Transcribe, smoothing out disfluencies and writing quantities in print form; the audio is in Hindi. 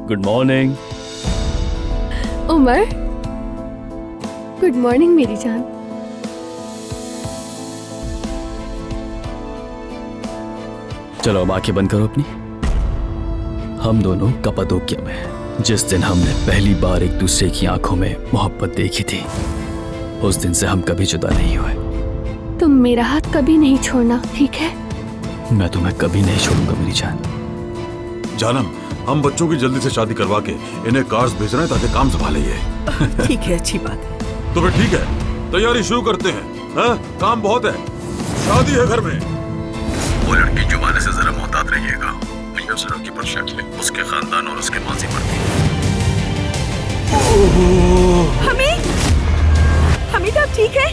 Good morning. Umar, good morning मेरी जान। चलो अब आंखें बंद करो अपनी। हम दोनों कप्पादोकिया में जिस दिन हमने पहली बार एक दूसरे की आंखों में मोहब्बत देखी थी, उस दिन से हम कभी जुदा नहीं हुए। तुम मेरा हाथ कभी नहीं छोड़ना, ठीक है? मैं तुम्हें कभी नहीं छोड़ूंगा मेरी जान। जानम, हम बच्चों की जल्दी से शादी करवा के इन्हें कार्स भेज रहे हैं ताकि काम संभाले ये। ठीक है, अच्छी बात है। तो फिर ठीक है, तैयारी शुरू करते हैं। हाँ? काम बहुत है, शादी है घर में। वो लड़की जुमाने से जरा मोहतात रहिएगा। मुझे उस लड़की पर शक है, उसके खानदान और उसके माजी पर भी। हमें तो अब ठीक है।